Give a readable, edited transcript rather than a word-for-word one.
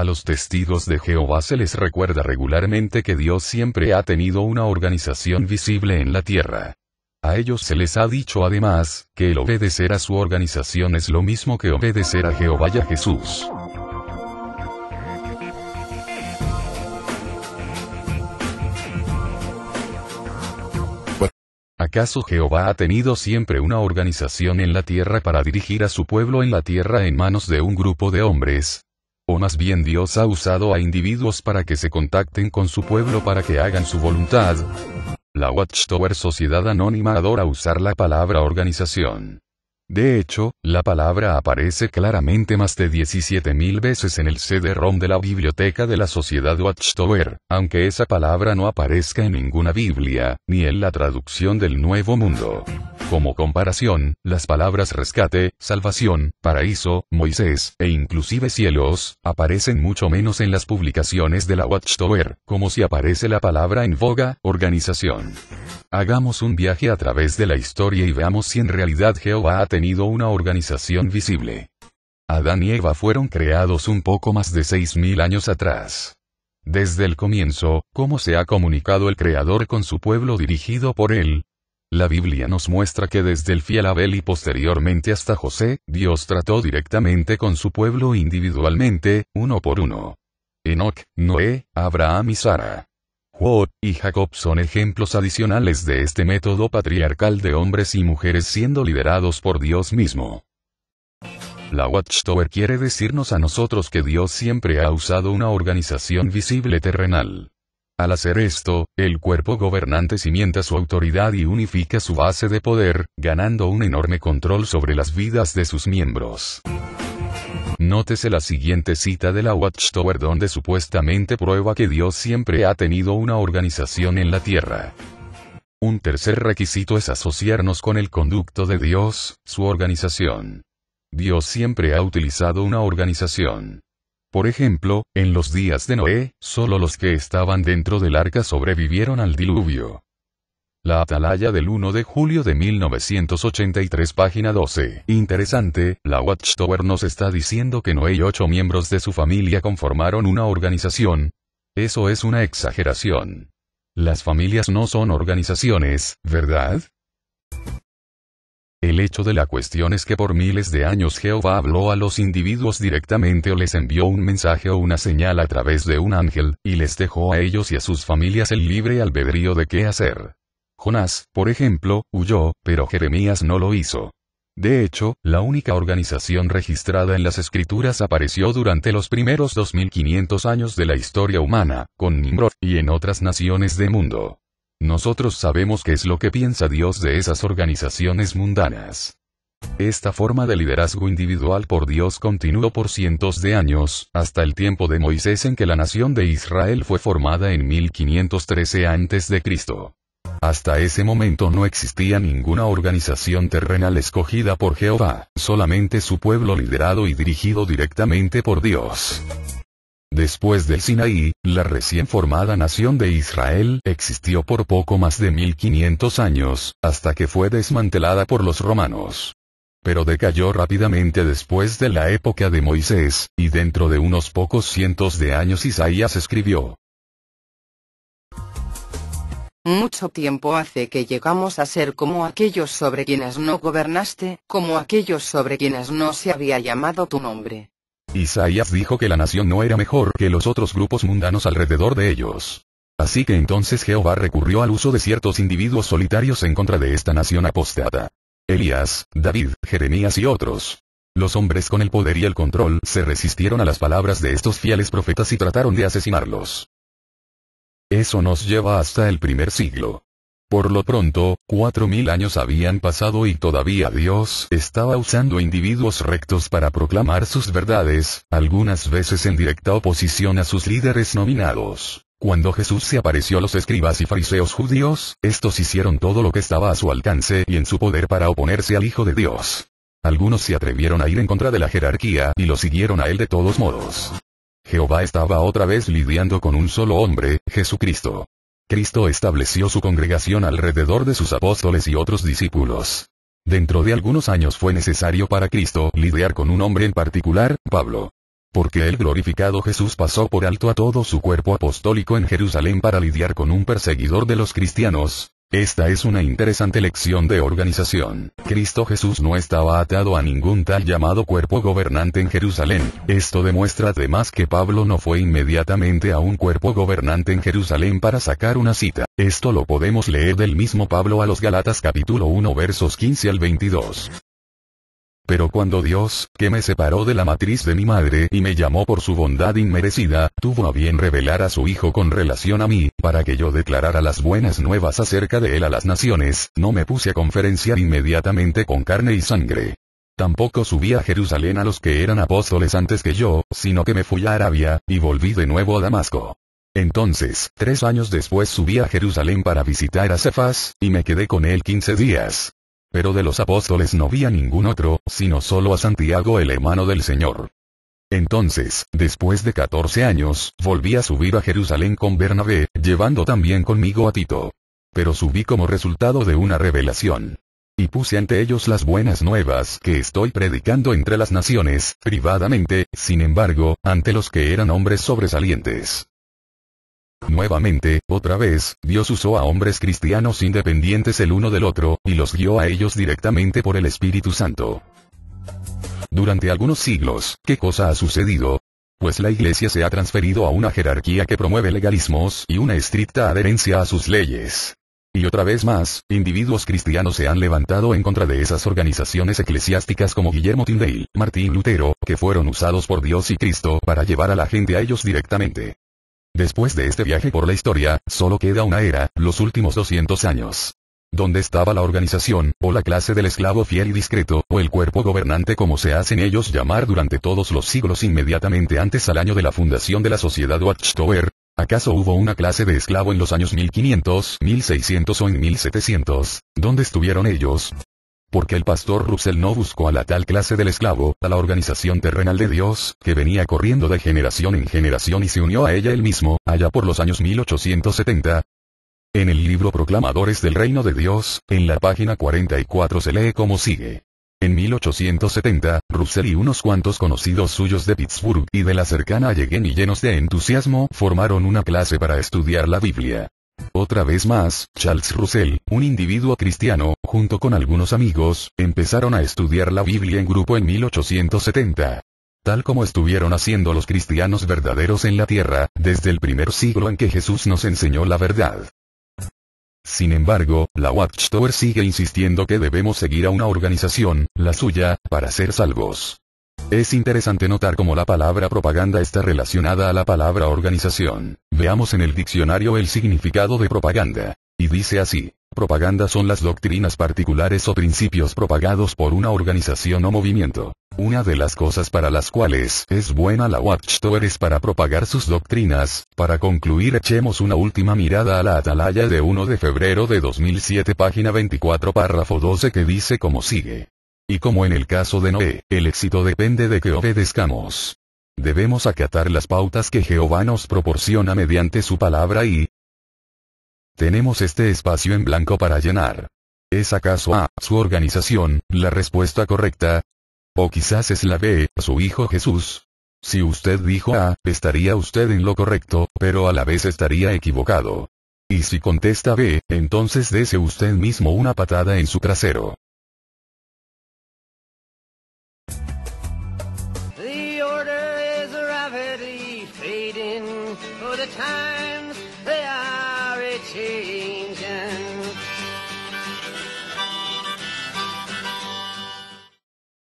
A los testigos de Jehová se les recuerda regularmente que Dios siempre ha tenido una organización visible en la tierra. A ellos se les ha dicho además, que el obedecer a su organización es lo mismo que obedecer a Jehová y a Jesús. ¿Acaso Jehová ha tenido siempre una organización en la tierra para dirigir a su pueblo en la tierra en manos de un grupo de hombres? ¿O más bien Dios ha usado a individuos para que se contacten con su pueblo para que hagan su voluntad? La Watchtower Sociedad Anónima adora usar la palabra organización. De hecho, la palabra aparece claramente más de 17.000 veces en el CD-ROM de la biblioteca de la Sociedad Watchtower, aunque esa palabra no aparezca en ninguna Biblia, ni en la traducción del Nuevo Mundo. Como comparación, las palabras rescate, salvación, paraíso, Moisés, e inclusive cielos, aparecen mucho menos en las publicaciones de la Watchtower, como si aparece la palabra en boga, organización. Hagamos un viaje a través de la historia y veamos si en realidad Jehová ha tenido una organización visible. Adán y Eva fueron creados un poco más de 6.000 años atrás. Desde el comienzo, ¿cómo se ha comunicado el Creador con su pueblo dirigido por él? La Biblia nos muestra que desde el fiel Abel y posteriormente hasta José, Dios trató directamente con su pueblo individualmente, uno por uno. Enoc, Noé, Abraham y Sara, Job y Jacob son ejemplos adicionales de este método patriarcal de hombres y mujeres siendo liderados por Dios mismo. La Watchtower quiere decirnos a nosotros que Dios siempre ha usado una organización visible terrenal. Al hacer esto, el cuerpo gobernante cimienta su autoridad y unifica su base de poder, ganando un enorme control sobre las vidas de sus miembros. Nótese la siguiente cita de la Watchtower donde supuestamente prueba que Dios siempre ha tenido una organización en la tierra. Un tercer requisito es asociarnos con el conducto de Dios, su organización. Dios siempre ha utilizado una organización. Por ejemplo, en los días de Noé, solo los que estaban dentro del arca sobrevivieron al diluvio. La Atalaya del 1 de julio de 1983 página 12. Interesante, la Watchtower nos está diciendo que Noé y 8 miembros de su familia conformaron una organización. Eso es una exageración. Las familias no son organizaciones, ¿verdad? El hecho de la cuestión es que por miles de años Jehová habló a los individuos directamente o les envió un mensaje o una señal a través de un ángel, y les dejó a ellos y a sus familias el libre albedrío de qué hacer. Jonás, por ejemplo, huyó, pero Jeremías no lo hizo. De hecho, la única organización registrada en las escrituras apareció durante los primeros 2500 años de la historia humana, con Nimrod, y en otras naciones del mundo. Nosotros sabemos qué es lo que piensa Dios de esas organizaciones mundanas. Esta forma de liderazgo individual por Dios continuó por cientos de años, hasta el tiempo de Moisés en que la nación de Israel fue formada en 1513 a.C. Hasta ese momento no existía ninguna organización terrenal escogida por Jehová, solamente su pueblo liderado y dirigido directamente por Dios. Después del Sinaí, la recién formada nación de Israel existió por poco más de 1500 años, hasta que fue desmantelada por los romanos. Pero decayó rápidamente después de la época de Moisés, y dentro de unos pocos cientos de años Isaías escribió: Mucho tiempo hace que llegamos a ser como aquellos sobre quienes no gobernaste, como aquellos sobre quienes no se había llamado tu nombre. Isaías dijo que la nación no era mejor que los otros grupos mundanos alrededor de ellos. Así que entonces Jehová recurrió al uso de ciertos individuos solitarios en contra de esta nación apóstata. Elías, David, Jeremías y otros. Los hombres con el poder y el control se resistieron a las palabras de estos fieles profetas y trataron de asesinarlos. Eso nos lleva hasta el primer siglo. Por lo pronto, 4000 años habían pasado y todavía Dios estaba usando individuos rectos para proclamar sus verdades, algunas veces en directa oposición a sus líderes nominados. Cuando Jesús se apareció a los escribas y fariseos judíos, estos hicieron todo lo que estaba a su alcance y en su poder para oponerse al Hijo de Dios. Algunos se atrevieron a ir en contra de la jerarquía y lo siguieron a él de todos modos. Jehová estaba otra vez lidiando con un solo hombre, Jesucristo. Cristo estableció su congregación alrededor de sus apóstoles y otros discípulos. Dentro de algunos años fue necesario para Cristo lidiar con un hombre en particular, Pablo. Porque el glorificado Jesús pasó por alto a todo su cuerpo apostólico en Jerusalén para lidiar con un perseguidor de los cristianos. Esta es una interesante lección de organización. Cristo Jesús no estaba atado a ningún tal llamado cuerpo gobernante en Jerusalén. Esto demuestra además que Pablo no fue inmediatamente a un cuerpo gobernante en Jerusalén para sacar una cita. Esto lo podemos leer del mismo Pablo a los Gálatas capítulo 1 versos 15 al 22. Pero cuando Dios, que me separó de la matriz de mi madre y me llamó por su bondad inmerecida, tuvo a bien revelar a su Hijo con relación a mí, para que yo declarara las buenas nuevas acerca de él a las naciones, no me puse a conferenciar inmediatamente con carne y sangre. Tampoco subí a Jerusalén a los que eran apóstoles antes que yo, sino que me fui a Arabia, y volví de nuevo a Damasco. Entonces, 3 años después subí a Jerusalén para visitar a Cefas, y me quedé con él 15 días. Pero de los apóstoles no vi a ningún otro, sino solo a Santiago el hermano del Señor. Entonces, después de 14 años, volví a subir a Jerusalén con Bernabé, llevando también conmigo a Tito. Pero subí como resultado de una revelación. Y puse ante ellos las buenas nuevas que estoy predicando entre las naciones, privadamente, sin embargo, ante los que eran hombres sobresalientes. Nuevamente, otra vez, Dios usó a hombres cristianos independientes el uno del otro, y los guió a ellos directamente por el Espíritu Santo. Durante algunos siglos, ¿qué cosa ha sucedido? Pues la Iglesia se ha transferido a una jerarquía que promueve legalismos y una estricta adherencia a sus leyes. Y otra vez más, individuos cristianos se han levantado en contra de esas organizaciones eclesiásticas como Guillermo Tyndale, Martín Lutero, que fueron usados por Dios y Cristo para llevar a la gente a ellos directamente. Después de este viaje por la historia, solo queda una era, los últimos 200 años. ¿Dónde estaba la organización, o la clase del esclavo fiel y discreto, o el cuerpo gobernante como se hacen ellos llamar durante todos los siglos inmediatamente antes al año de la fundación de la sociedad Watchtower? ¿Acaso hubo una clase de esclavo en los años 1500, 1600 o en 1700? ¿Dónde estuvieron ellos? Porque el pastor Russell no buscó a la tal clase del esclavo, a la organización terrenal de Dios, que venía corriendo de generación en generación y se unió a ella él mismo, allá por los años 1870. En el libro Proclamadores del Reino de Dios, en la página 44 se lee como sigue. En 1870, Russell y unos cuantos conocidos suyos de Pittsburgh y de la cercana Allegheny llenos de entusiasmo formaron una clase para estudiar la Biblia. Otra vez más, Charles Russell, un individuo cristiano, junto con algunos amigos, empezaron a estudiar la Biblia en grupo en 1870. Tal como estuvieron haciendo los cristianos verdaderos en la tierra, desde el primer siglo en que Jesús nos enseñó la verdad. Sin embargo, la Watchtower sigue insistiendo que debemos seguir a una organización, la suya, para ser salvos. Es interesante notar cómo la palabra propaganda está relacionada a la palabra organización. Veamos en el diccionario el significado de propaganda. Y dice así: propaganda son las doctrinas particulares o principios propagados por una organización o movimiento. Una de las cosas para las cuales es buena la Watchtower es para propagar sus doctrinas. Para concluir, echemos una última mirada a la atalaya de 1 de febrero de 2007, página 24, párrafo 12, que dice como sigue. Y como en el caso de Noé, el éxito depende de que obedezcamos. Debemos acatar las pautas que Jehová nos proporciona mediante su palabra y tenemos este espacio en blanco para llenar. ¿Es acaso A, su organización, la respuesta correcta? ¿O quizás es la B, su Hijo Jesús? Si usted dijo A, estaría usted en lo correcto, pero a la vez estaría equivocado. Y si contesta B, entonces dese usted mismo una patada en su trasero. The order is rapidly fading, for the time